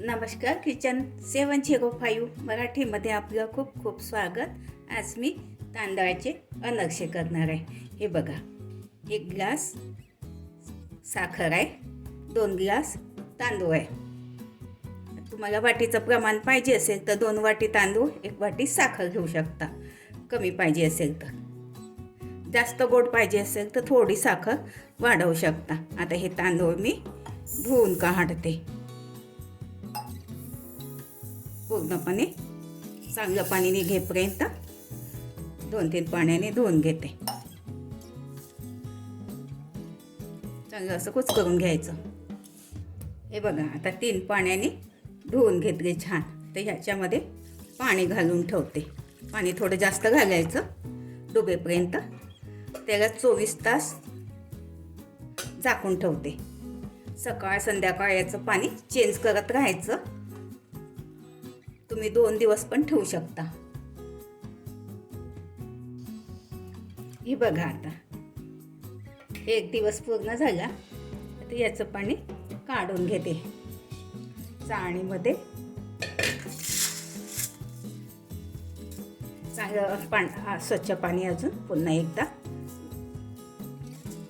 नमस्कार. किचन 705 मराठीमध्ये आपलं खूप खूप स्वागत. आज मी तांदळाचे अनरसे करणार आहे. हे बघा, 1 ग्लास साखर आहे, 2 ग्लास तांदूळ आहे. तुम्हाला वाटीचं प्रमाण पाहिजे असेल तर 2 वाटी तांदूळ 1 वाटी साखर घेऊ शकता. कमी पाहिजे असेल तर, जास्त गोड पाहिजे असेल तर थोडी साखर वाढवू शकता. आता हे तांदूळ मी धुवून काढते. पूर्णपणे चांगलं पाणी निघेपर्यंत 2-3 पाण्याने धुवून घेते. चांगलं असं कुचकरून घ्यायचं. हे बघा, आता 3 पाण्याने धुवून घेतले छान. तर ह्याच्यामध्ये पाणी घालून ठेवते. पाणी थोडं जास्त घालायचं डुबेपर्यंत. त्याला 24 तास झाकून ठेवते. सकाळ संध्याकाळ याचं पाणी चेंज करत राहायचं. तुम्ही 2 दिवस पण ठेवू शकता. हे बघा, आता 1 दिवस पूर्ण झाला. तर याचं पाणी काढून घेते चाळणीमध्ये. चांगलं स्वच्छ पाणी अजून पुन्हा एकदा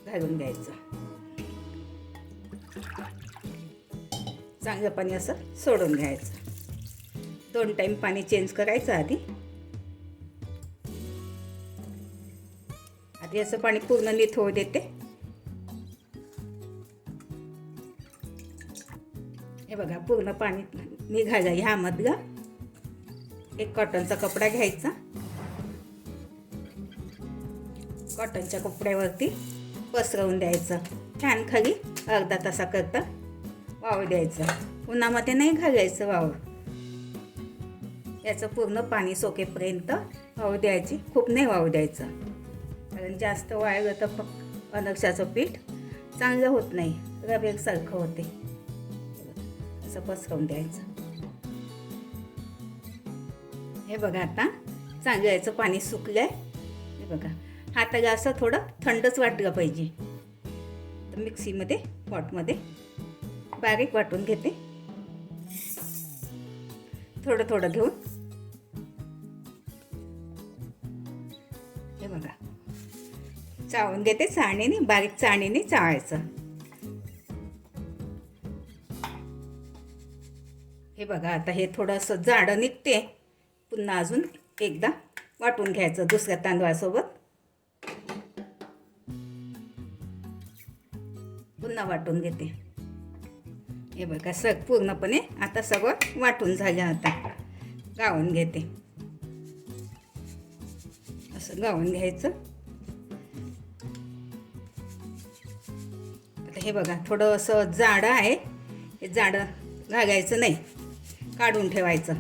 घालून द्यायचं. चांगलं पाणी असं सोडून घ्यायचं. 2 टाइम पाणी चेंज करायचं आधी. असं पाणी पूर्ण निथळू देते. हे बघा, पूर्ण पाणी निघालं. ह्यामधलं एक कॉटनचा कपडा घ्यायचा. कॉटनच्या कपड्यावरती पसरवून द्यायचं. फॅन खाली अर्धा तासाकरता वाळू द्यायचं. उन्हामध्ये नाही घालायचं वाळू. याचं पूर्ण पाणी सोकेपर्यंत वाळू द्यायची. खूप नाही वाळू द्यायचं, कारण जास्त वाळलं तर अनरशाचं पीठ चांगलं होत नाही, रव्यासारखं होते. असं पसरवून द्यायचं. हे बघा, आता चांगलं याचं पाणी सुकलंय. हे बघा, हाताला असं थोडं थंडच वाटलं पाहिजे. तर मिक्सीमध्ये पॉटमध्ये बारीक वाटून घेते. थोडं थोडं घेऊन. हे बघा, चाळून घेते चाळणीने. बारीक चाळणीने चाळायचं. हे बघा, आता हे थोडंसं जाडं निघते. पुन्हा अजून एकदा वाटून घ्यायचं दुसऱ्या तांदळासोबत. पुन्हा वाटून घेते. हे बघा, पूर्णपणे आता सगळं वाटून झालं. आता गाळून घेते. असं गाळून घ्यायचं. आता हे बघा, थोडं असं जाडं आहे. हे जाडं घालायचं नाही, काढून ठेवायचं.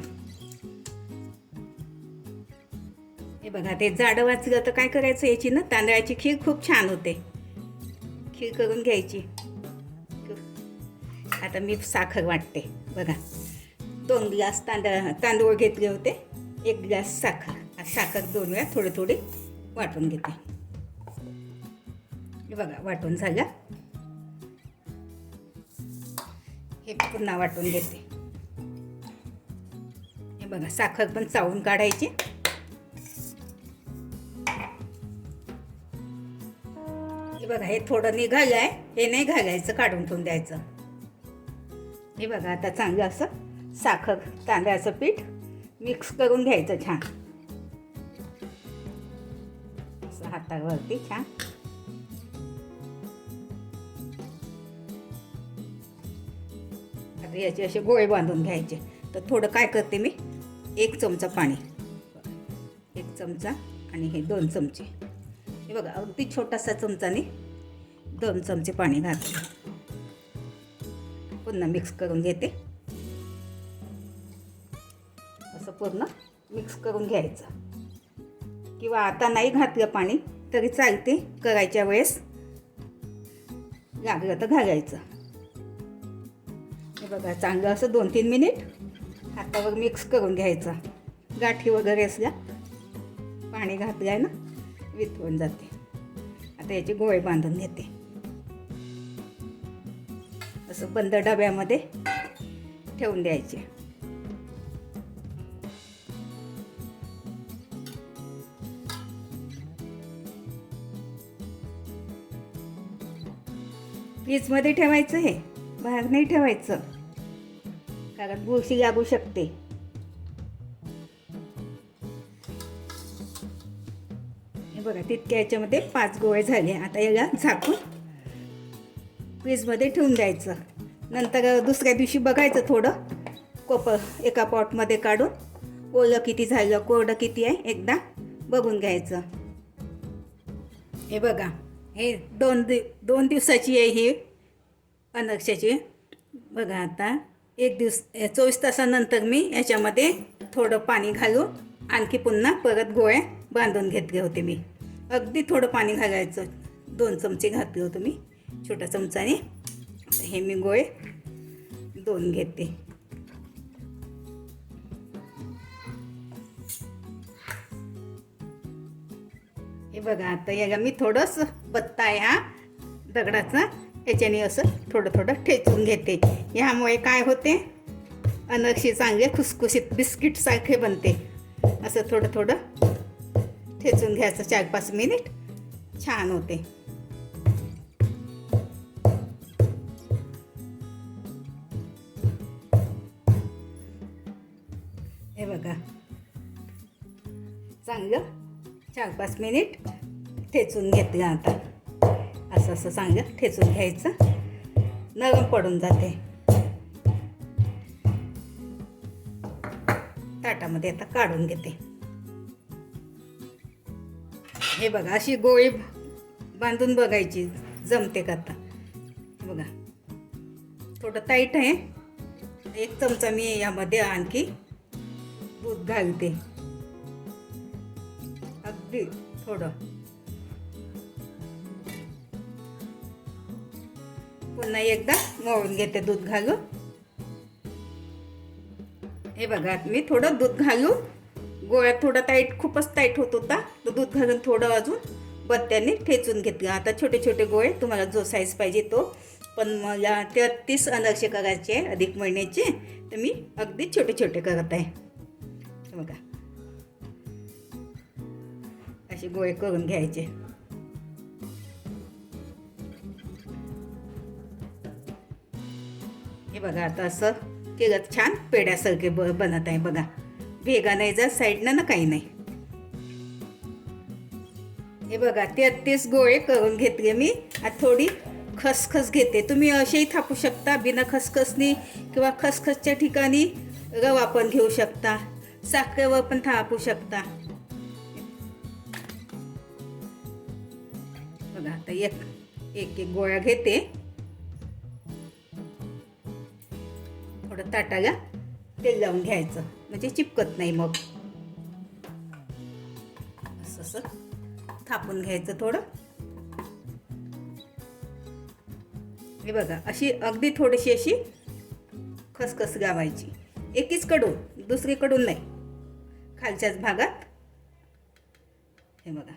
हे बघा, ते जाडं वाचलं तर काय करायचं, याची ना तांदळाची खीर खूप छान होते. खीर करून घ्यायची. आता मी साखर वाटते. बघा, 2 ग्लास तांदूळ घेतले होते, 1 ग्लास साखर. साखर 2 वेळा थोडी थोडी वाटून घेते. हे बघा, वाटून झालं. हे पुन्हा वाटून घेते. हे बघा, साखर पण चाळून काढायची. हे बघा, हे थोडं निघालं आहे. हे नाही घालायचं, काढून ठेवून द्यायचं. हे बघा, आता चांगलं असं साखर तांदळाचं पीठ मिक्स करून घ्यायचं छान. असं हातावरती छान. आता याचे असे गोळे बांधून घ्यायचे. तर थोडं काय करते मी, 1 चमचा पाणी, 1 चमचा आणि हे 2 चमचे. हे बघा, अगदी छोटासा चमचाने 2 चमचे पाणी घालते. पुन्हा मिक्स करून घेते. असं पूर्ण मिक्स करून घ्यायचं. किंवा आता नाही घातलं पाणी तरी चालते, करायच्या वेळेस लागलं तर घालायचं. हे बघा, चांगलं असं 2-3 मिनिट हातावर मिक्स करून घ्यायचं. गाठी वगैरे असल्या पाणी घातलं आहे ना, वितळून जाते. आता याचे गोळे बांधून घेते. असं बंद डब्यामध्ये ठेवून द्यायचे. फ्रीजमध्ये ठेवायचं, हे बाहेर नाही ठेवायचं कारण बुरशी लागू शकते. हे बघा, तितक्या याच्यामध्ये 5 गोळे झाले. आता याला झाकून फ्रीजमध्ये ठेवून द्यायचं. नंतर दुसऱ्या दिवशी बघायचं, थोडं एका पॉटमध्ये काढून ओलं किती झालं, कोरडं किती आहे एकदा बघून घ्यायचं. हे बघा, हे दोन दिवसाची आहे ही अनरशाची. बघा, आता 24 तासानंतर मी याच्यामध्ये थोडं पाणी घालून आणखी पुन्हा परत गोळे बांधून घेतले होते. मी अगदी थोडं पाणी घालायचं, 2 चमचे घातले होते मी छोट्या चमचाने. हे मी गोळे 2 घेते. हे बघा, आता याला मी थोडंसं बत्ता आहे हा दगडाचा, याच्याने असं थोडं थोडं ठेचून घेते. ह्यामुळे काय होते, अनरशी चांगले खुसखुशीत बिस्किटसारखे बनते. असं थोडं थोडं ठेचून घ्यायचं, 4-5 मिनिट छान होते. हे बघा, चांगलं 4-5 मिनिट ठेचून घेतलं. आता असं चांगलं ठेचून घ्यायचं, नरम पडून जाते. ताटामध्ये आता काढून घेते. हे बघा, अशी गोळी बांधून बघायची जमते का. आता बघा, थोडं टाईट आहे. 1 चमचा मी यामध्ये आणखी दूध घालते, अगदी थोडं. पुन्हा एकदा मळून घेते दूध घालून. हे बघा, मी थोडं दूध घालून गोळ्या थोडा टाईट, खूपच टाईट होत होता, तर दूध घालून थोडं अजून बत्त्याने ठेचून घेतलं. आता छोटे छोटे गोळे, तुम्हाला जो साईज पाहिजे तो. पण मला 33 अनरसे करायचे आहे अधिक महिन्याचे, तर मी अगदी छोटे छोटे करत आहे. हे बघा, असे गोळे करून घ्यायचे. हे बघा, आता असं केलं छान पेड्यासारखे बनत आहे. बघा, भेगा नाही जात साईडनं ना, काही नाही. हे बघा, 33 गोळे करून घेतले मी. आता थोडी खसखस घेते. तुम्ही असेही थापू शकता बिना खसखसनी, किंवा खसखसच्या ठिकाणी रवा पण घेऊ शकता, साखरेवर पण थापू शकता. बघा, आता एक गोळ्या घेते. थोडं ताटाला तेल लावून घ्यायचं, म्हणजे चिपकत नाही. मग असं थापून घ्यायचं थोडं. हे बघा, अशी अगदी थोडीशी अशी खसखस गावायची, एकीच कडून, दुसरीकडून नाही, खालच्याच भागात. हे बघा,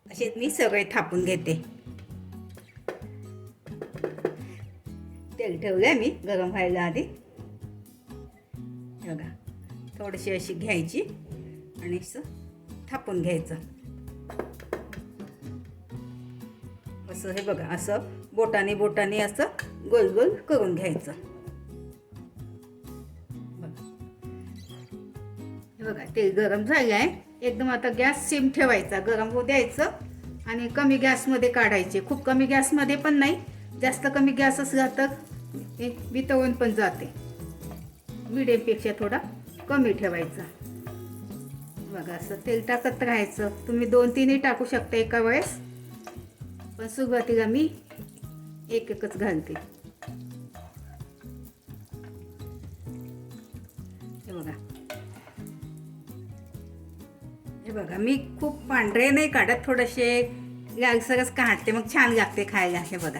असे मी सगळे थापून घेते. तेल ठेवलंय मी गरम व्हायला आधी. बघा, थोडीशी अशी घ्यायची आणि असं थापून घ्यायचं. असं हे बघा, असं बोटाने असं गोल गोल करून घ्यायचं. हे बघा, तेल गरम झालं आहे एकदम. आता गॅस सिम ठेवायचा, गरम होऊ द्यायचं आणि कमी गॅसमध्ये काढायचे. खूप कमी गॅसमध्ये पण नाही, जास्त कमी गॅस असला तर हे वितळून पण जाते. मिडियमपेक्षा थोडा कमी ठेवायचा. बघा, असं तेल टाकत राहायचं. तुम्ही 2-3ही टाकू शकता एका वेळेस, पण सुरुवातीला मी एकच घालते. हे बघा, मी खूप पांढरे नाही काढत, थोडेसे लालसरच काढते, मग छान लागते खायला. हे बघा,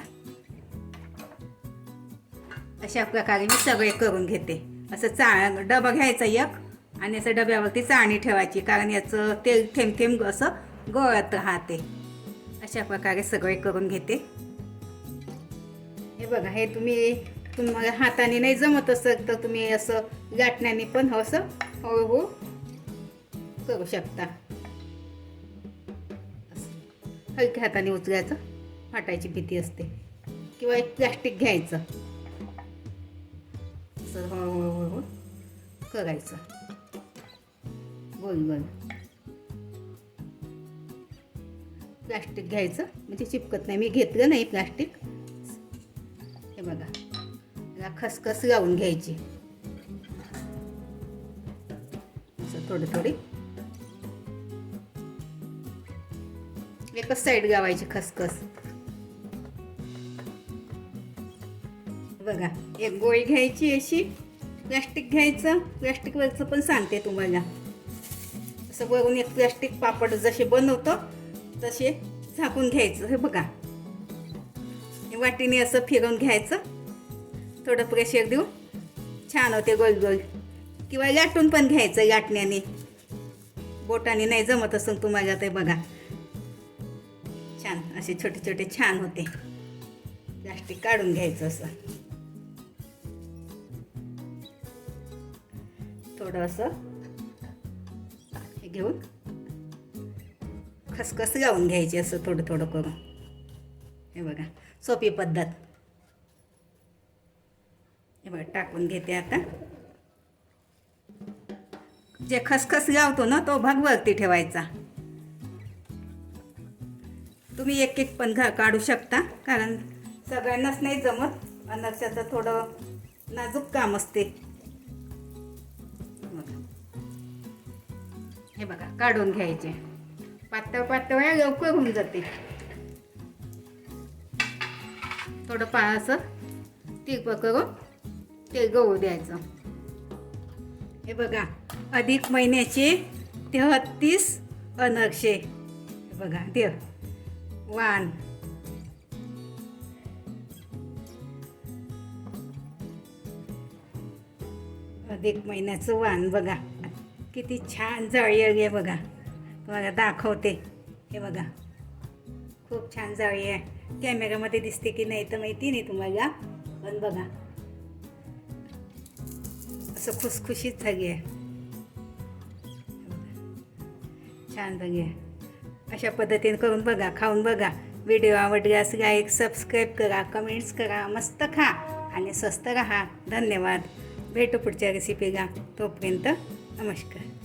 अशा प्रकारे मी सगळे करून घेते. असं डबा घ्यायचा एक, आणि असं डब्यावरती चाळणी ठेवायची, कारण याचं तेल थेंब थेंब असं गळत राहते. अशा प्रकारे सगळे करून घेते. हे बघा, हे तुम्हाला हाताने नाही जमत असेल तर तुम्ही असं लाटण्याने पण असं हळूहळू करू शकता. हलक्या हाताने उचलायचं, फाटायची भीती असते. किंवा एक प्लास्टिक घ्यायचं, असं हळूहळू करायचं गोल गोल. प्लास्टिक घ्यायचं म्हणजे चिपकत नाही. मी घेतलं नाही प्लास्टिक. हे बघा, याला खसखस लावून घ्यायची असं थोडी एकच साईड लावायची खसखस. बघा, एक गोळी घ्यायची अशी, प्लास्टिक घ्यायचं. प्लास्टिकवरचं पण सांगते तुम्हाला. असं वरून एक प्लास्टिक पापड जसे बनवतो तसे झाकून घ्यायचं. हे बघा, वाटीने असं फिरवून घ्यायचं, थोडं प्रेशर देऊन. छान होते गोल गोल. किंवा लाटून पण घ्यायचं लाटण्याने. बोटाने नाही जमत असेल तुम्हाला ते बघा, छान असे छोटे छोटे छान होते. प्लास्टिक काढून घ्यायचं असं थोडं असं हे घेऊन खसखस लावून घ्यायची असं थोडं थोडं करून. हे बघा, सोपी पद्धत. हे बघा, टाकून घेते आता. जे खसखस लावतो ना तो भाग वरती ठेवायचा. तुम्ही एक एक पण काढू शकता, कारण सगळ्यांनाच नाही जमत. अनक्षाचं थोडं नाजूक काम असते. हे बघा, काढून घ्यायचे. पातळ पातळ लवकर होऊन जाते. थोडं असं तिरपं करून तेल गळू द्यायचं. हे बघा, अधिक महिन्याचे 33 अनरसे. हे बघा, वाण. अधिक महिन्याचं वाण बघा, किती छान जाळी आहे. बघा, तुम्हाला दाखवते. हे बघा, खूप छान जाळी आहे. कॅमेऱ्यामध्ये दिसते की नाही तर माहिती नाही तुम्हाला, पण बघा असं खुसखुशीत झाली आहे. छान झाली आहे. अशा पद्धतीने करून बघा, खाऊन बघा. व्हिडिओ आवडल्यास लाईक, सबस्क्राईब करा, कमेंट्स करा. मस्त खा आणि स्वस्त राहा. धन्यवाद. भेटू पुढच्या रेसिपीला. तोपर्यंत नमस्कार.